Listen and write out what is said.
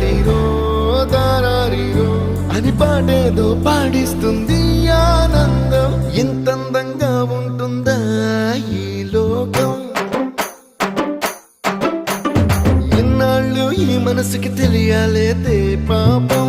దారారిరో దారారిరో అని పాడేదో పాడిస్తుంది ఆనందం. ఇంత అందంగా ఉంటుందా ఈ లోకం? ఇన్నాళ్ళు ఈ మనసుకి తెలియాలేదే పాపం.